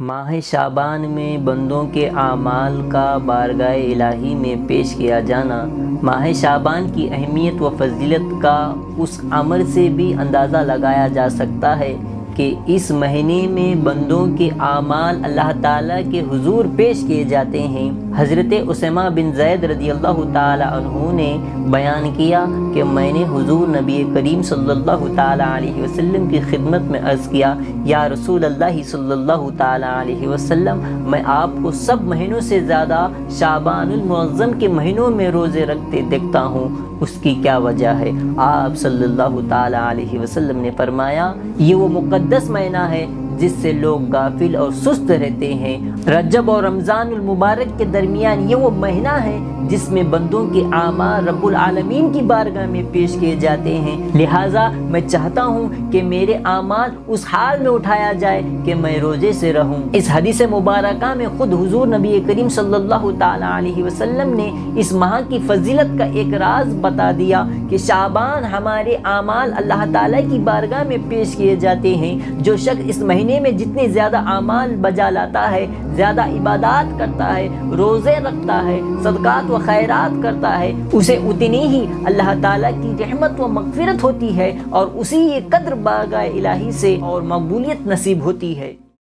ماہ شعبان میں بندوں کے اعمال کا بارگاہ الہی میں پیش کیا جانا ماہ شعبان کی اہمیت و فضیلت کا اس عمل سے بھی اندازہ لگایا جا سکتا ہے کہ اس مہینے میں بندوں کے اعمال اللہ تعالیٰ کے حضور پیش کیے جاتے ہیں۔ حضرت اسامہ بن زید رضی اللہ تعالیٰ عنہ نے بیان کیا کہ میں نے حضور نبی کریم صلی اللہ تعالیٰ علیہ وسلم کی خدمت میں عرض کیا، یا رسول اللہ صلی اللہ تعالیٰ علیہ وسلم، میں آپ کو سب مہینوں سے زیادہ شعبان المعظم کے مہینوں میں روزے رکھتے دیکھتا ہوں، اس کی کیا وجہ ہے؟ آپ صلی اللہ تعالیٰ علیہ وسلم نے فرمایا، یہ وہ مقدس مہینہ ہے جس سے لوگ غافل اور سست رہتے ہیں۔ رجب اور رمضان المبارک کے درمیان یہ وہ مہینہ ہے جس میں بندوں کے اعمال رب العالمین کی بارگاہ میں پیش کیے جاتے ہیں، لہٰذا میں چاہتا ہوں کہ میرے اعمال اس حال میں اٹھایا جائے کہ میں روزے سے رہوں۔ اس حدیث مبارکہ میں خود حضور نبی کریم صلی اللہ تعالیٰ علیہ وسلم نے اس ماہ کی فضیلت کا ایک راز بتا دیا کہ شعبان ہمارے اعمال اللہ تعالیٰ کی بارگاہ میں پیش کیے جاتے ہیں۔ جو شخص اس مہینے میں جتنے زیادہ اعمال بجا لاتا ہے، زیادہ عبادات کرتا ہے، روزے رکھتا ہے، صدقات و خیرات کرتا ہے، اسے اتنی ہی اللہ تعالیٰ کی رحمت و مغفرت ہوتی ہے اور اسی قدر بارگاہ الہی سے اور مقبولیت نصیب ہوتی ہے۔